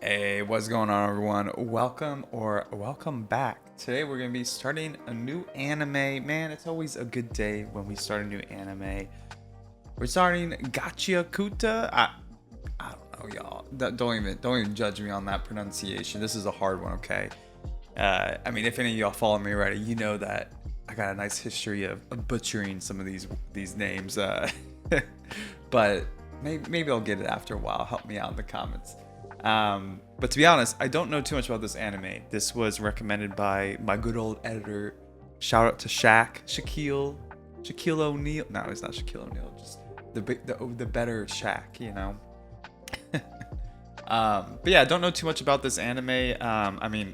Hey, what's going on, everyone? Welcome back. Today we're gonna be starting a new anime. Man, it's always a good day when we start a new anime. We're starting Gachiakuta. I don't know, y'all. Don't even judge me on that pronunciation. This is a hard one, okay? I mean, if any of y'all follow me already, you know that I got a nice history of butchering some of these names. But maybe I'll get it after a while. Help me out in the comments. But to be honest, I don't know too much about this anime. This was recommended by my good old editor. Shout out to Shaquille O'Neal. No, it's not Shaquille O'Neal. Just the better Shaq, you know. But yeah, I don't know too much about this anime. I mean,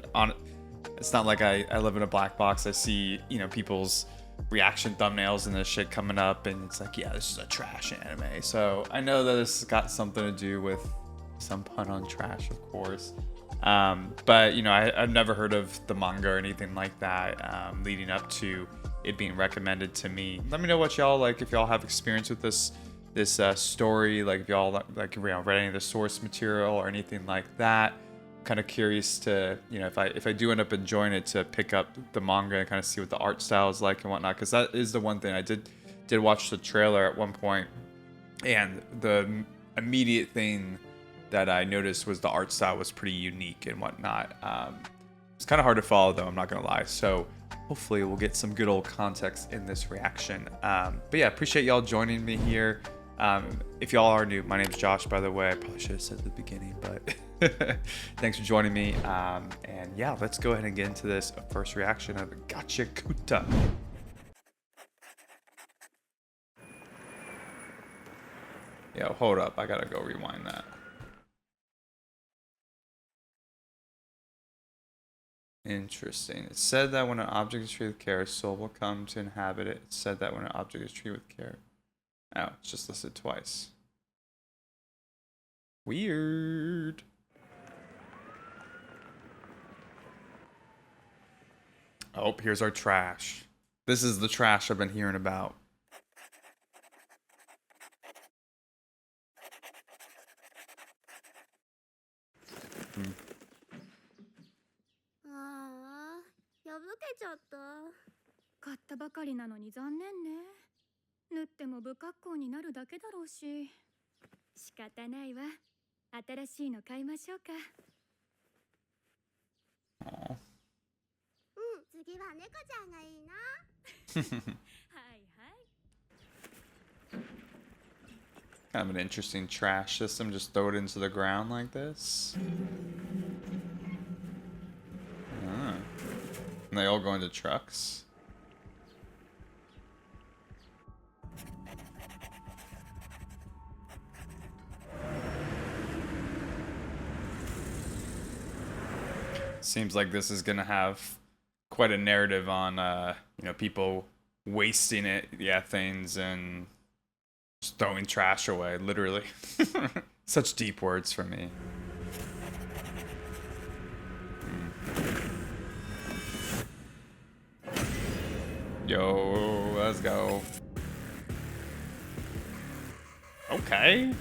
it's not like I live in a black box. I see, people's reaction thumbnails and this shit coming up, and it's like, yeah, this is a trash anime. So I know that this got something to do with some pun on trash, of course. But I've never heard of the manga or anything like that leading up to it being recommended to me. Let me know what y'all like, if y'all have experience with this story, like if y'all read any of the source material or anything like that. Kind of curious to, if I do end up enjoying it, to pick up the manga and kind of see what the art style is like and whatnot, because that is the one thing I did watch the trailer at one point, and the immediate thing that I noticed was the art style was pretty unique and whatnot. It's kind of hard to follow, though, I'm not gonna lie. So hopefully we'll get some good old context in this reaction. But yeah, appreciate y'all joining me here. If y'all are new, my name's Josh, by the way. I probably should have said at the beginning, but thanks for joining me. And yeah, let's go ahead and get into this first reaction of Gachiakuta. Yo, hold up. I gotta go rewind that. Interesting. It said that when an object is treated with care, a soul will come to inhabit it. It said that when an object is treated with care. Oh, it's just listed twice. Weird. Oh, here's our trash. This is the trash I've been hearing about. Hmm. ああ、破けちゃった。買ったばかりなのに残念ね。縫っても不格好になるだけだろうし。仕方ないわ。新しいの買いましょうか。うん、次は猫ちゃんがいいな。はいはい。Kind of an interesting trash system. Just throw it into the ground like this. And they all go into trucks. Seems like this is gonna have quite a narrative on people wasting it, yeah, things, and just throwing trash away, literally. Such deep words for me. Yo, let's go. Okay.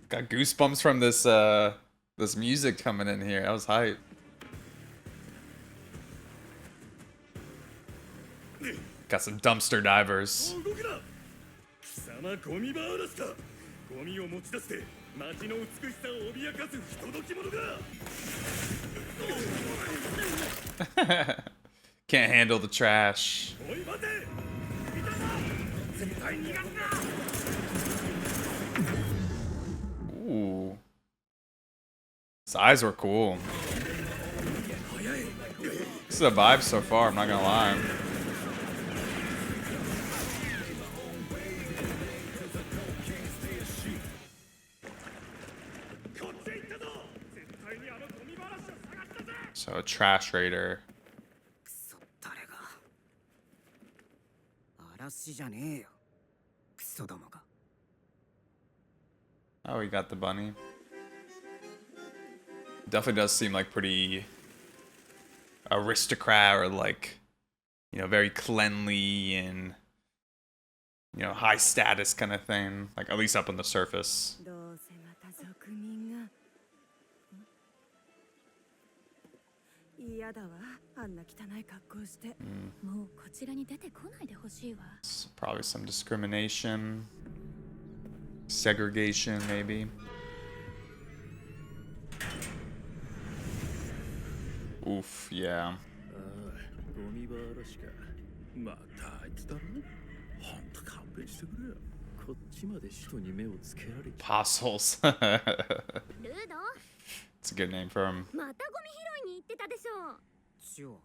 Got goosebumps from this music coming in here. That was hype. Got some dumpster divers. Can't handle the trash. Ooh. His eyes were cool. This is a vibe so far, I'm not gonna lie. So a trash raider. Oh, he got the bunny. Definitely does seem like pretty aristocrat, or like, very cleanly and, high status kind of thing. Like, at least up on the surface. やだわ、あんな汚い格好して。もうこちらに出てこないでほしいわ。 Probably some discrimination, segregation, maybe. Oof, yeah. ゴミ場嵐か。またあいつだろ。ほんと勘弁してくれよ。こっちまで使徒に目をつけられちゃう。 Apostles. ルード It's a good name for him. またゴミ拾いに行ってたでしょ。チオ、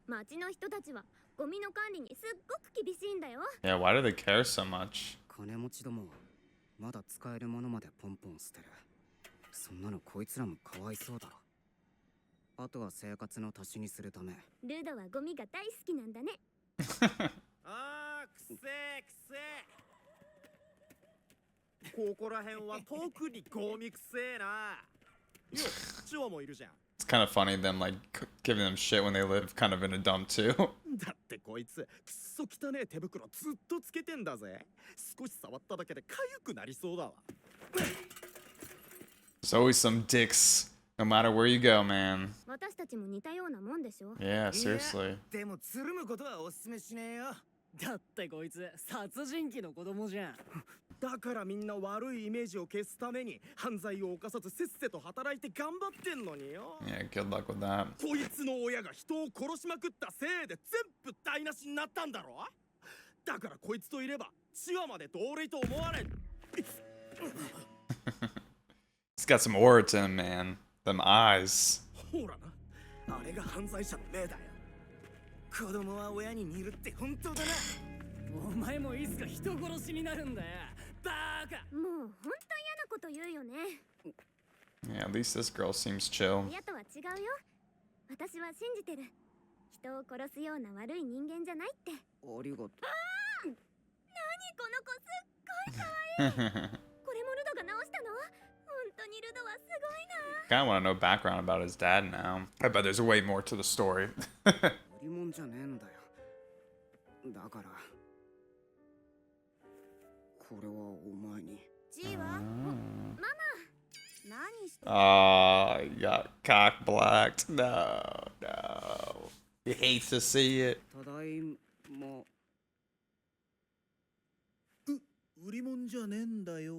町の人たちはゴミの管理にすっごく厳しいんだよ。 Yeah, why do they care so much? 金持ちどもはまだ使えるものまでポンポン捨てる。そんなのこいつらもかわいそうだろ。あとは生活の足しにするため。ルードはゴミが大好きなんだね。あー、くせえくせえ。ここら辺は特にゴミくせえな。よ、チオもいるじゃん。It's kind of funny them like giving them shit when they live kind of in a dump too. だってこいつくっそ汚ねえ手袋ずっとつけてんだぜ。少し触っただけで痒くなりそうだわ。There's always some dicks, no matter where you go, man. 私たちも似たようなもんでしょ。 Yeah, seriously. でもつるむことはおすすめしねえよ。だってこいつ殺人鬼の子供じゃん。だからみんな悪いイメージを消すために犯罪を犯さずせっせと働いて頑張ってんのによ。 Yeah, good luck with that. こいつの親が人を殺しまくったせいで全部台無しになったんだろ。だからこいつといればチワまで同類と思われん。 He's got some aura to him, man. Them eyes. ほらな、あれが犯罪者の例だよ。子供は親に似るって本当だな。お前もいつか人殺しになるんだよ。バーカ。もうほんと嫌なこと言うよね。 Yeah, at least this girl seems chill. 親とは違うよ。私は信じてる。人を殺すような悪い人間じゃないって。ありがとう。何この子すっごい可愛い。これもルドが直したの？本当にルドはすごいな。 Kind of want to know background about his dad now. I bet there's way more to the story. 売り物じゃねえんだよ。だからこれはお前に。ジーは？ママ、何してる？ Oh, you got cock blocked. No, no. He hates to see it. ただいま。売り物じゃねえんだよ。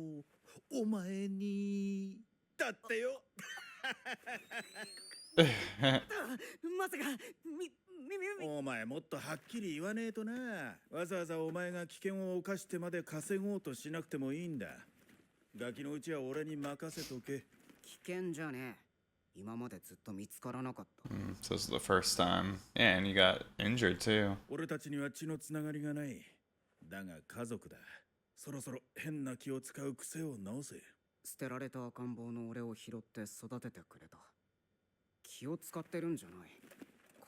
お前に。だってよ。まさかお前もっとはっきり言わねえとな。わざわざお前が危険を冒してまで稼ごうとしなくてもいいんだ。ガキのうちは俺に任せとけ。危険じゃねえ。今までずっと見つからなかった。So this is the first time. Yeah, and you got injured too. 俺たちには血のつながりがない。だが家族だ。そろそろ変な気を使う癖を直せ。捨てられた赤ん坊の俺を拾って育ててくれた。気を使ってるんじゃない。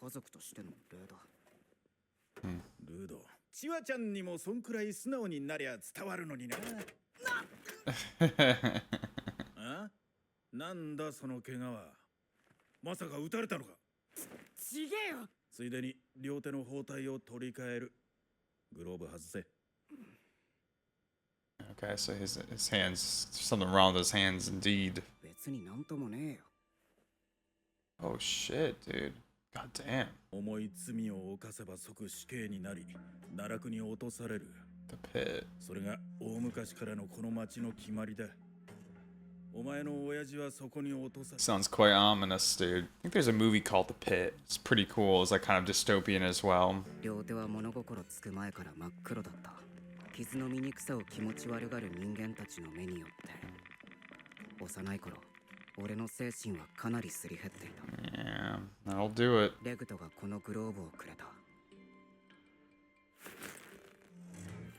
家族としての礼だ。ルード、チワちゃんにもそんくらい素直になりゃ伝わるのにな。あ？なんだその怪我は。まさか撃たれたのか。ちげえよ。ついでに両手の包帯を取り替える。グローブ外せ。Okay, so his hands, there's something wrong with his hands indeed. 別になんともねえよ。 Oh shit, dude. God damn. 重い罪を犯せば即死刑になり、奈落に落とされる。The pit. それが大昔からのこの町の決まりだ。お前の親父はそこに落とされ。 Sounds quite ominous, dude. I think there's a movie called The Pit. It's pretty cool. It's like kind of dystopian as well. 両手は物心つく前から真っ黒だった。傷の醜さを気持ち悪がる人間たちの目によって幼い頃俺の精神はかなりすり減っていた。 Yeah, that'll do it. レグトがこのグローブをくれた。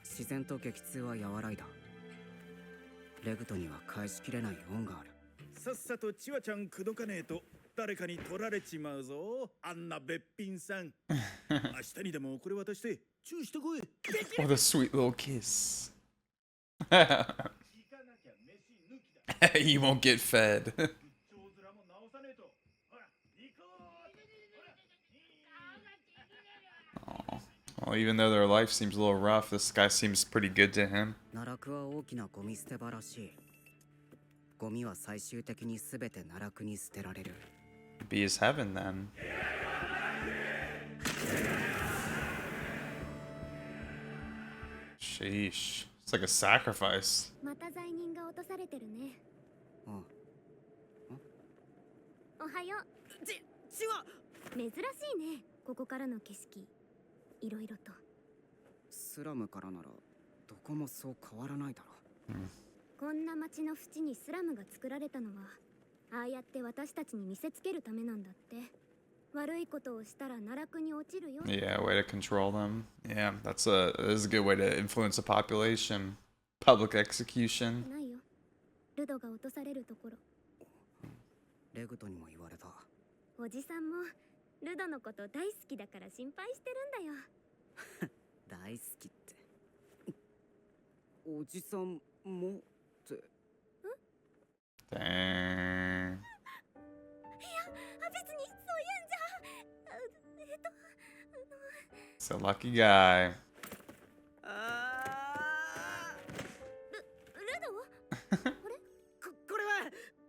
自然と激痛は和らいだ。レグトには返しきれない恩がある。さっさとチワちゃん口説かねえと誰かに取られちまうぞ。あんなべっぴんさん。明日にでもこれ渡してチューしてこい。 What a sweet little kiss. You won't get fed. Aw. Well, even though their life seems a little rough, this guy seems pretty good to him. 奈落は大きなゴミ捨て場らしい。ゴミは最終的に全て奈落に捨てられる。Be his heaven then. Sheesh. It's like a sacrifice. また罪人が落とされてるね。あおはよう。血は珍しいね。ここからの景色。いろいろと。スラムからならどこもそう変わらないだろこんな町の縁にスラムが作られたのは、ああやって私たちに見せつけるためなんだって。悪いことをしたら奈落に落ちるよ。Yeah, way to control them. Yeah, that is a good way to influence the population. Public execution. ないよ。ルドが落とされるところ。レグトにも言われた。おじさんもルドのこと大好きだから心配してるんだよ。大好きっておじさんもって。Dang. 別にそういうんじゃ。He's a lucky guy. ルドこれは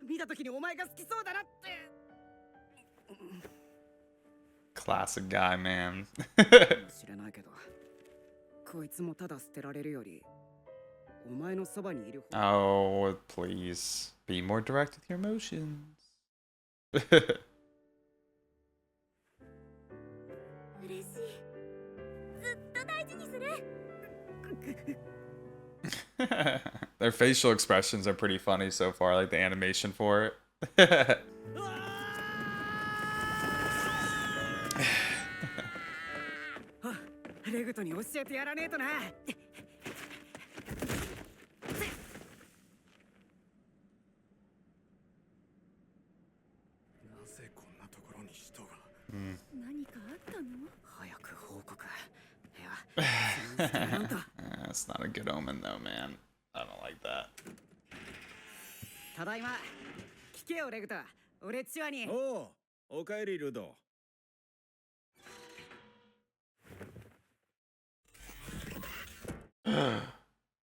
見た時にお前が好きそうだなって。 Classic guy, man. 知れないけどこいつもただ捨てられるよりお前のそばにいる方 Oh, please. Be more direct with your emotions. 嬉しい。ずっと大事にする。 Their facial expressions are pretty funny so far, like the animation for it. レグトに教えてやらねえとな。なぜこんなところに人が。何かあったの？早く報告。いやなんか It's not a good omen though, man. I don't like that. ただいま。聞けよレグト。俺チワに。おう、おかえりルド。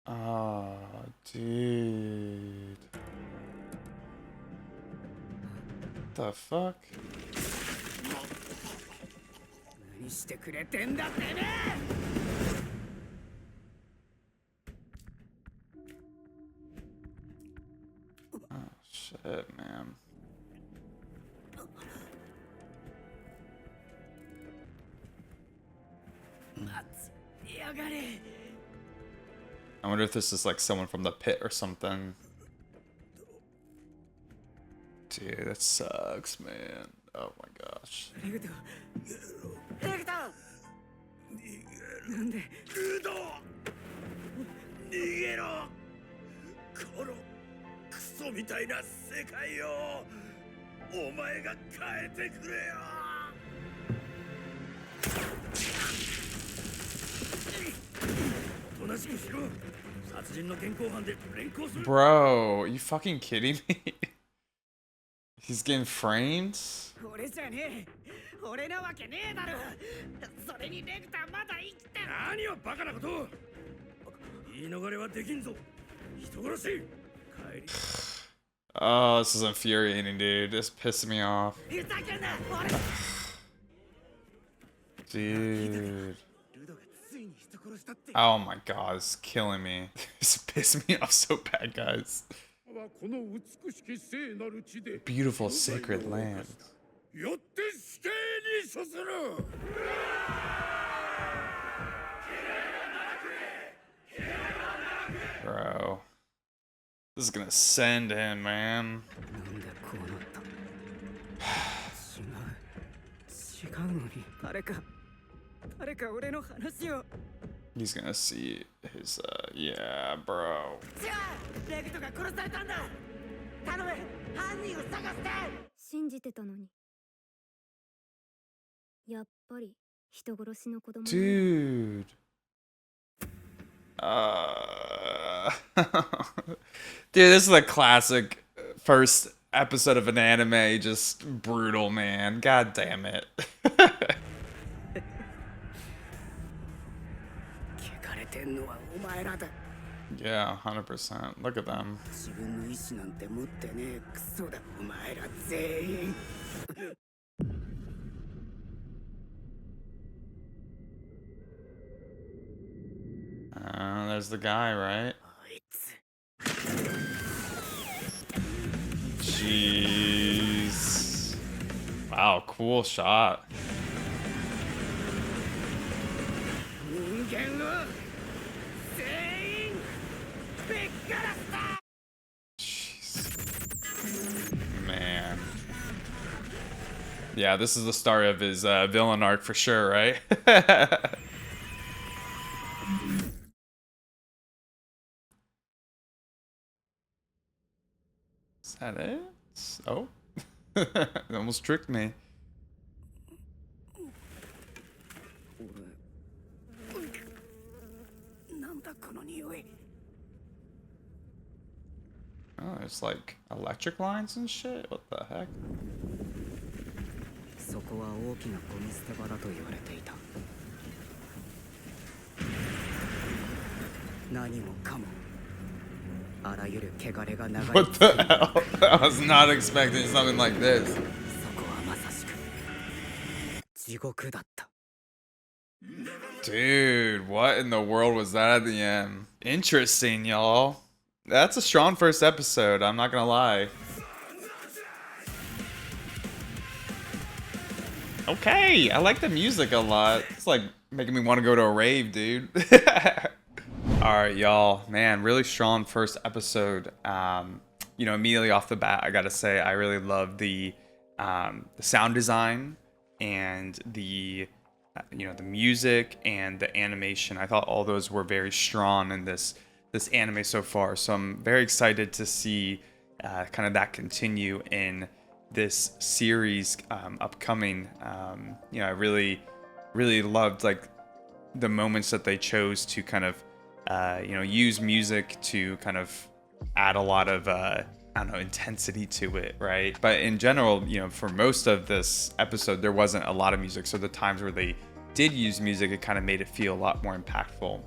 Oh, dude. The fuck? 何してくれてんだってね。 Oh, shit, man. I wonder if this is like someone from the pit or something. Dude, that sucks, man. Oh my gosh. レグト。レグト。なんで。ルド逃げろこのクソみたいな世界をお前が変えてくれよ。おとなしくしろ。殺人の現行犯で連行する。 Bro, you fucking kidding me? He's getting framed? 俺じゃねえ。俺なわけねえだろ。それにレグタまだ生きてる。何をバカなことを。言い逃れはできんぞ。人殺し。帰り。 Oh, this is infuriating, dude. This pissing me off. ふざけんな。俺。 Dude. ルドがついに人殺したって。 Oh my god, it's killing me. This is pissing me off so bad, guys. この美しき聖なる地で Beautiful sacred land. よって死刑に処する。 Bro. This is gonna send him, man. なんでこうなった違うのに誰か俺の話を。 He's gonna see his, yeah, bro. じゃあレグトが殺されたんだ。頼む犯人を探して。信じてたのに。やっぱり人殺しの子供。 Dude. Dude, this is a classic first episode of an anime. Just brutal, man. God damn it. 聞かれてんのはお前らだ。 Yeah, 100%. Look at them. 自分の意志なんて持ってねえクソだお前ら全員。there's the guy, right? あいつ Jeez. Wow, cool shot. 人間を全員ぶっ殺す Jeez. Man. Yeah, this is the start of his villain arc for sure, right? Is that it? Oh. It almost tricked me. なんだこの匂い Oh, it's like electric lines and shit? What the heck? そこは大きなゴミ捨て場だと言われていた何もかもあらゆる汚れが流れ What the hell? I was not expecting something like this. そこはまさしく地獄だった Dude, what in the world was that at the end? Interesting, y'all. That's a strong first episode, I'm not gonna lie. Okay, I like the music a lot. It's like making me want to go to a rave, dude. Alright, y'all. Man, really strong first episode. You know, immediately off the bat, I gotta say, I really love the sound design and the you know, the music and the animation. I thought all those were very strong in this anime so far. So I'm very excited to see kind of that continue in this series upcoming. You know, I really loved like the moments that they chose to kind of you know, use music to kind of add a lot of I don't know, intensity to it, right? But in general, you know, for most of this episode, there wasn't a lot of music. So the times where they did use music, it kind of made it feel a lot more impactful.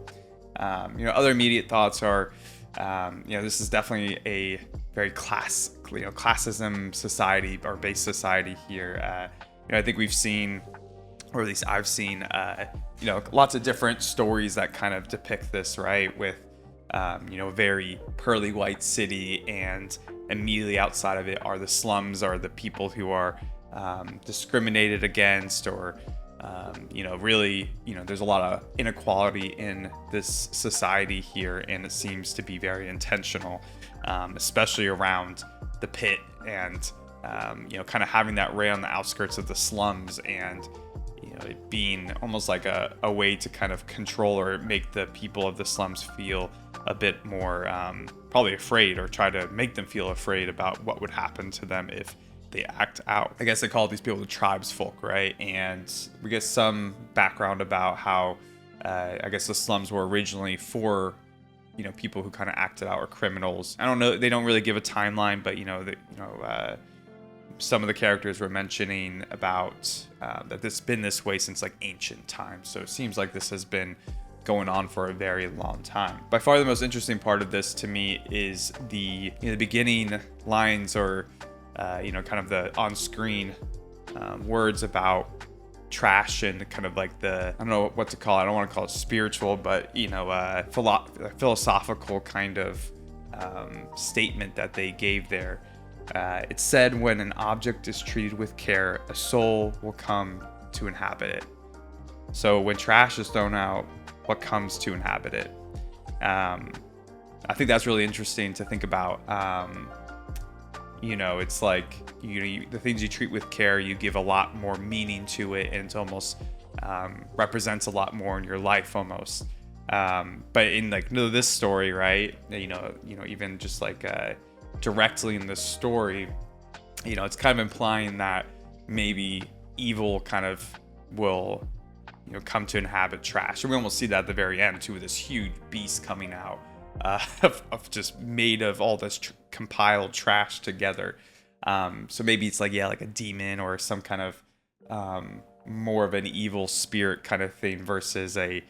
You know, other immediate thoughts are, you know, this is definitely a very classism society or based society here. You know, I think we've seen, or at least I've seen, you know, lots of different stories that kind of depict this, right? With, you know, a very pearly white city, and immediately outside of it are the slums, or the people who are discriminated against, or you know, really, you know, there's a lot of inequality in this society here, and it seems to be very intentional, especially around the pit, and you know, kind of having that right on the outskirts of the slums, and you know, it being almost like a way to kind of control or make the people of the slums feel a bit more probably afraid, or try to make them feel afraid about what would happen to them if they act out. I guess they call these people the tribes folk, right? And we get some background about how I guess the slums were originally for, you know, people who kind of acted out, or criminals. I don't know, they don't really give a timeline, but you know, some of the characters were mentioning about that this has been this way since like ancient times. So it seems like this has been going on for a very long time. By far the most interesting part of this to me is the beginning lines, or you know, kind of the on-screen words about trash, and kind of like the, I don't know what to call it, I don't want to call it spiritual, but you know, philosophical kind of statement that they gave there. It said, when an object is treated with care, a soul will come to inhabit it. So when trash is thrown out, what comes to inhabit it? I think that's really interesting to think about. You know, it's like, you know, the things you treat with care, you give a lot more meaning to it, and it's almost represents a lot more in your life almost. But in like, no, this story, right? You know, even just like directly in this story, you know, it's kind of implying that maybe evil kind of will, you know, come to inhabit trash. And we almost see that at the very end too, with this huge beast coming out of just made of all this compiled trash together. So maybe it's like, yeah, like a demon, or some kind of more of an evil spirit kind of thing, versus a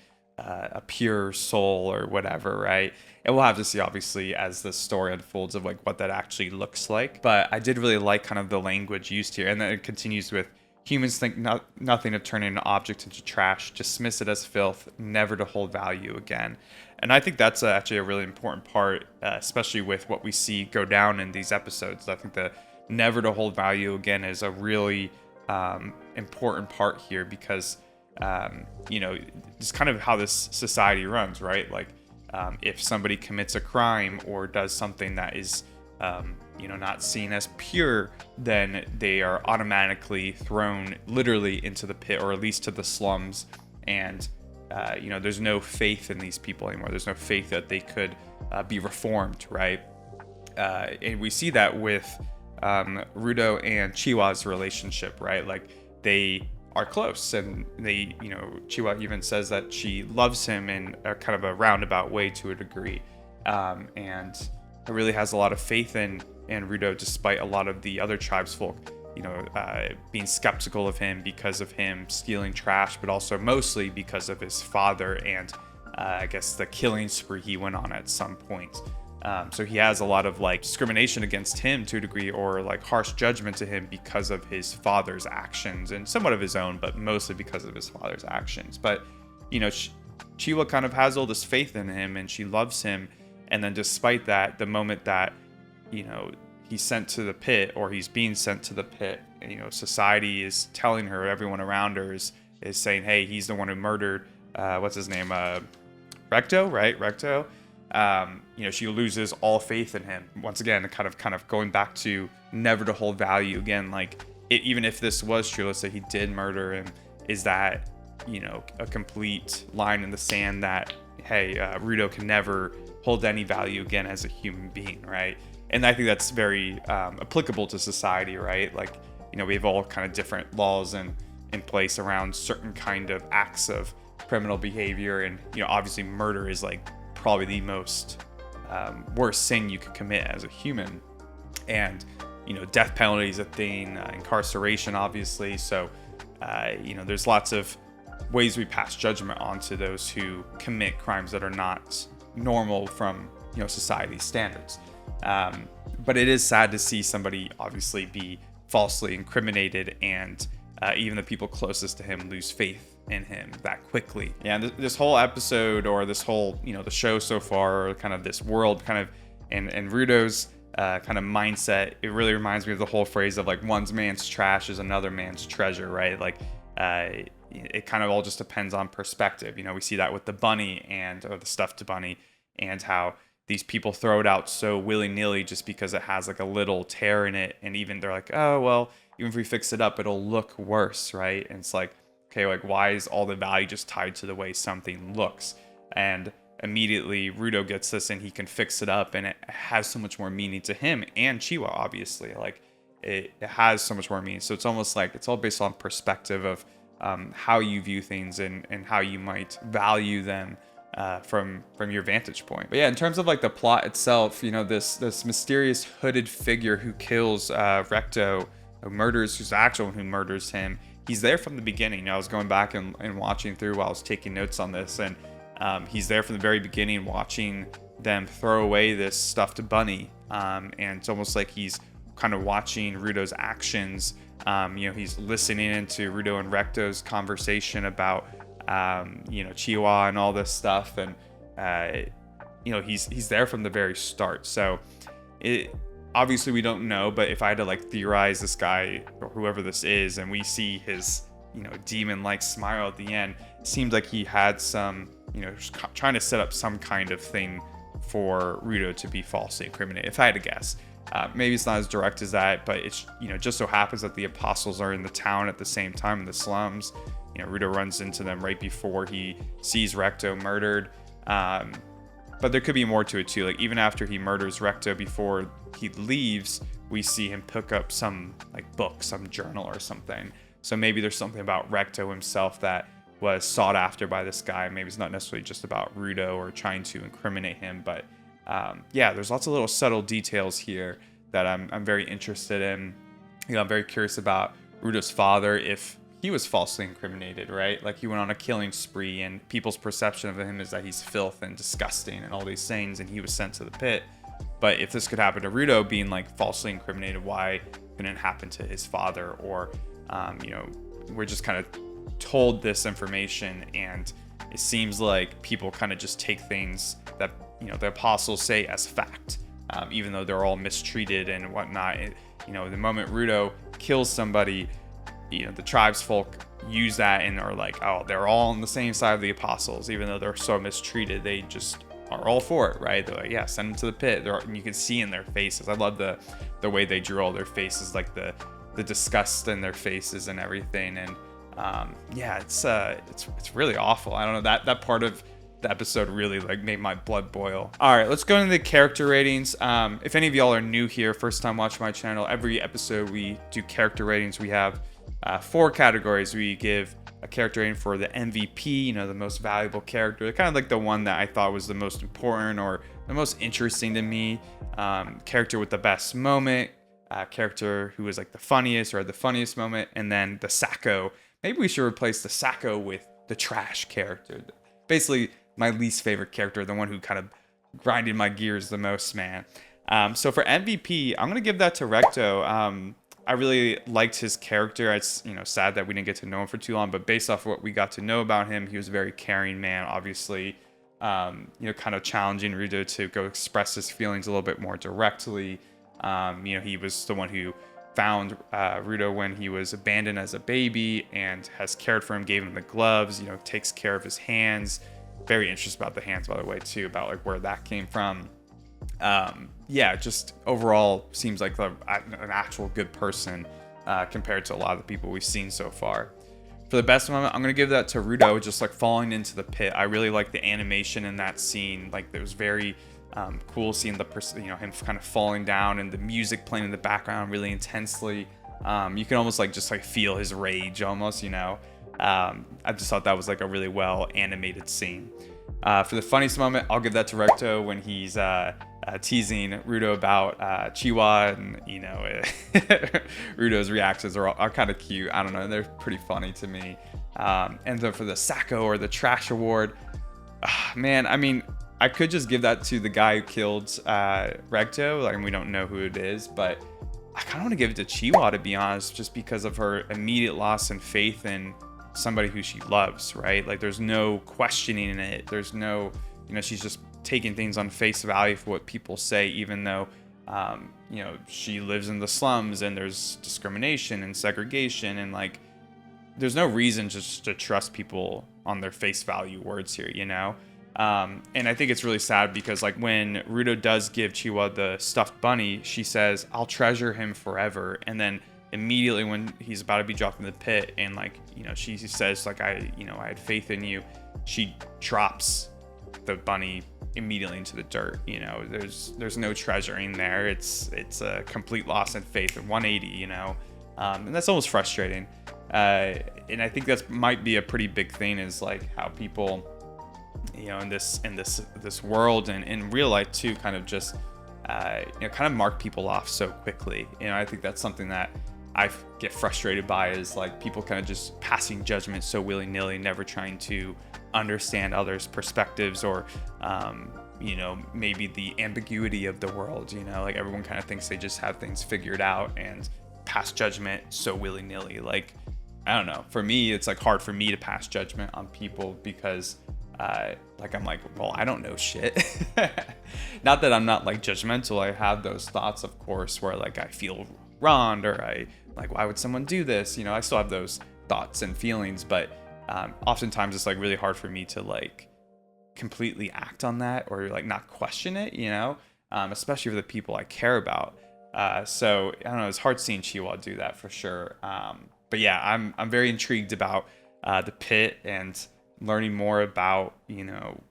pure soul or whatever, right? And we'll have to see, obviously, as the story unfolds, of like what that actually looks like. But I did really like kind of the language used here, and then it continues with, humans think nothing of turning an object into trash, dismiss it as filth, never to hold value again. And I think that's actually a really important part, especially with what we see go down in these episodes. I think the never to hold value again is a really important part here because, it's kind of how this society runs, right? Like, if somebody commits a crime or does something that is, not seen as pure, then they are automatically thrown literally into the pit or at least to the slums. And, there's no faith in these people anymore. There's no faith that they could be reformed, right? And we see that with Rudo and Chiwa's relationship, right? Like, they are close, and they, Chiwa even says that she loves him in a kind of a roundabout way to a degree, and really has a lot of faith in Rudo, despite a lot of the other tribesfolk, being skeptical of him because of him stealing trash, but also mostly because of his father and I guess the killing spree he went on at some point. So he has a lot of like discrimination against him to a degree, or like harsh judgment to him because of his father's actions, and somewhat of his own, but mostly because of his father's actions. But, Chiwa kind of has all this faith in him and she loves him. And then despite that, the moment that, he's sent to the pit, or he's being sent to the pit, and, society is telling her, everyone around her is saying, hey, he's the one who murdered, what's his name? Recto, right? Recto. She loses all faith in him. Once again, kind of going back to never to hold value again. Like, even if this was true, let's say he did murder him, is that, a complete line in the sand that, hey, Rudo can never hold any value again as a human being, right? And I think that's very applicable to society, right? Like, we have all kind of different laws in place around certain kind of acts of criminal behavior. And, obviously murder is like probably the most worst sin you could commit as a human. And, death penalty is a thing, incarceration, obviously. So, there's lots of ways we pass judgment onto those who commit crimes that are not normal from, society's standards. But it is sad to see somebody obviously be falsely incriminated, and even the people closest to him lose faith in him that quickly. Yeah, and this whole episode, or this whole, the show so far, or kind of this world kind of, and Rudo's kind of mindset, it really reminds me of the whole phrase of like, one man's trash is another man's treasure, right? Like, it kind of all just depends on perspective. We see that with the bunny or the stuffed bunny, and how these people throw it out so willy-nilly just because it has like a little tear in it. And even they're like, oh, well, even if we fix it up, it'll look worse, right? And it's like, okay, like, why is all the value just tied to the way something looks? And immediately Rudo gets this and he can fix it up, and it has so much more meaning to him and Chiwa, obviously. Like, it has so much more meaning. So it's almost like it's all based on perspective of how you view things and how you might value them from your vantage point. But yeah, in terms of like the plot itself, this mysterious hooded figure who kills Recto, who's the actual one who murders him, he's there from the beginning. I was going back and watching through while I was taking notes on this, and he's there from the very beginning, watching them throw away this stuffed bunny, and it's almost like he's kind of watching Rudo's actions. He's listening into Rudo and Recto's conversation about Chiwa and all this stuff, and he's there from the very start. So obviously we don't know, but if I had to like theorize this guy or whoever this is, and we see his demon-like smile at the end, it seems like he had some trying to set up some kind of thing for Rudo to be falsely incriminated, if I had to guess. Maybe it's not as direct as that, but it's just so happens that the apostles are in the town at the same time, in the slums. Rudo runs into them right before he sees Recto murdered. But there could be more to it too. Like, even after he murders Recto, before he leaves, we see him pick up some like book, some journal or something. So maybe there's something about Recto himself that was sought after by this guy. Maybe it's not necessarily just about Rudo or trying to incriminate him, but there's lots of little subtle details here that I'm very interested in. I'm very curious about Rudo's father, if he was falsely incriminated, right? Like, he went on a killing spree, and people's perception of him is that he's filth and disgusting and all these things, and he was sent to the pit. But if this could happen to Rudo being like falsely incriminated, why couldn't it happen to his father? Or we're just kind of told this information, and it seems like people kind of just take things that, you know, the apostles say as fact, even though they're all mistreated and whatnot. You know, the moment Rudo kills somebody, you know, the tribesfolk use that and are like, oh, they're all on the same side of the apostles, even though they're so mistreated. They just are all for it, right? They're like, yeah, send them to the pit. And you can see in their faces. I love the way they drew all their faces, like the disgust in their faces and everything. And yeah, it's really awful. I don't know, that part of the episode really like made my blood boil. All right, let's go into the character ratings. If any of y'all are new here, first time watching my channel, every episode we do character ratings. We have 4 categories. We give a character rating for the MVP, you know, the most valuable character, kind of like the one that I thought was the most important or the most interesting to me, character with the best moment, character who was like the funniest or had the funniest moment, and then the Sacco. Maybe we should replace the Sacco with the trash character. Basically, my least favorite character, the one who kind of grinded my gears the most, man. So for MVP, I'm gonna give that to Recto. I really liked his character. It's, you know, sad that we didn't get to know him for too long, but based off of what we got to know about him, he was a very caring man, obviously, you know, kind of challenging Rudo to go express his feelings a little bit more directly. You know, he was the one who found Rudo when he was abandoned as a baby and has cared for him, gave him the gloves, you know, takes care of his hands. Very interested about the hands, by the way, too, about like where that came from. Yeah, just overall seems like an actual good person compared to a lot of the people we've seen so far. For the best moment, I'm going to give that to Rudo, just like falling into the pit. I really like the animation in that scene. Like, it was very cool seeing the person, you know, him kind of falling down and the music playing in the background really intensely. You can almost like just like feel his rage almost, you know. I just thought that was like a really well animated scene. For the funniest moment, I'll give that to Recto when he's teasing Rudo about Chiwa, and you know, Rudo's reactions are kind of cute. I don't know, they're pretty funny to me. And then for the Sacco or the Trash Award, man, I mean, I could just give that to the guy who killed Recto. Like, we don't know who it is, but I kind of want to give it to Chiwa, to be honest, just because of her immediate loss in faith in somebody who she loves, right? Like, there's no questioning in it. There's no, you know, she's just taking things on face value for what people say, even though, you know, she lives in the slums and there's discrimination and segregation, and like, there's no reason just to trust people on their face value words here, you know? And I think it's really sad because like when Rudo does give Chiwa the stuffed bunny, she says, "I'll treasure him forever." And then immediately when he's about to be dropped in the pit and like, you know, she says like, I had faith in you, she drops the bunny immediately into the dirt. You know, there's no treasuring there. It's a complete loss in faith and 180, you know. And that's almost frustrating. And I think that's might be a pretty big thing, is like how people, you know, in this world and in real life too, kind of just you know, kind of mark people off so quickly. You know, I think that's something that I get frustrated by, is like people kind of just passing judgment so willy-nilly, never trying to understand others' perspectives or you know, maybe the ambiguity of the world. You know, like everyone kind of thinks they just have things figured out and pass judgment so willy-nilly. Like, I don't know, for me it's like hard for me to pass judgment on people because like I'm like, well, I don't know shit. Not that I'm not like judgmental. I have those thoughts, of course, where like I feel wronged, or I like, why would someone do this? You know, I still have those thoughts and feelings, but oftentimes it's like really hard for me to like completely act on that or like not question it, you know, especially for the people I care about. So I don't know, it's hard seeing Chiwa do that for sure. But yeah, I'm very intrigued about the pit and learning more about, you know,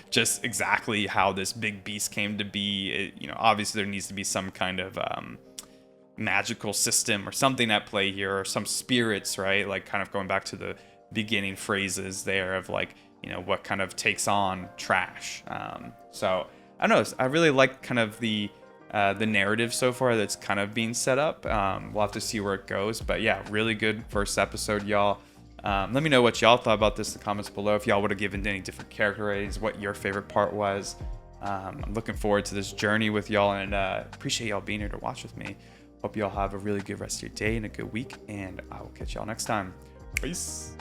just exactly how this big beast came to be. You know, obviously there needs to be some kind of magical system or something at play here, or some spirits, right? Like kind of going back to the beginning phrases there of like, you know, what kind of takes on trash. So I don't know, I really like kind of the narrative so far that's kind of being set up. We'll have to see where it goes, but yeah, really good first episode, y'all. Let me know what y'all thought about this in the comments below. If y'all would have given any different character ratings, what your favorite part was. I'm looking forward to this journey with y'all, and appreciate y'all being here to watch with me. Hope y'all have a really good rest of your day and a good week, and I will catch y'all next time. Peace.